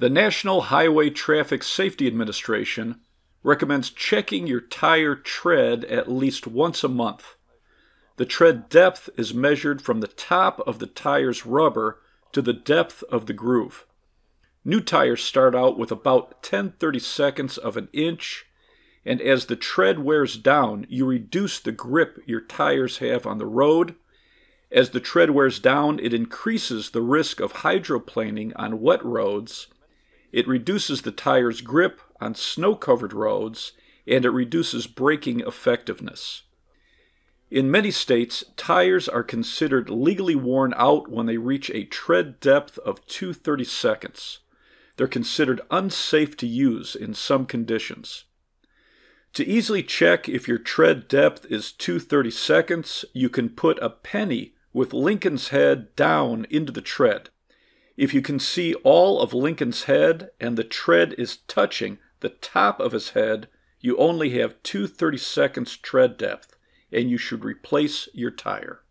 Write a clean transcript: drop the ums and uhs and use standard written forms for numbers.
The National Highway Traffic Safety Administration recommends checking your tire tread at least once a month. The tread depth is measured from the top of the tire's rubber to the depth of the groove. New tires start out with about 10/32 of an inch, and as the tread wears down, you reduce the grip your tires have on the road. As the tread wears down, it increases the risk of hydroplaning on wet roads. It reduces the tire's grip on snow-covered roads, and it reduces braking effectiveness. In many states, tires are considered legally worn out when they reach a tread depth of 2/32. They're considered unsafe to use in some conditions. To easily check if your tread depth is 2/32, you can put a penny with Lincoln's head down into the tread. If you can see all of Lincoln's head and the tread is touching the top of his head, you only have 2/32 tread depth, and you should replace your tire.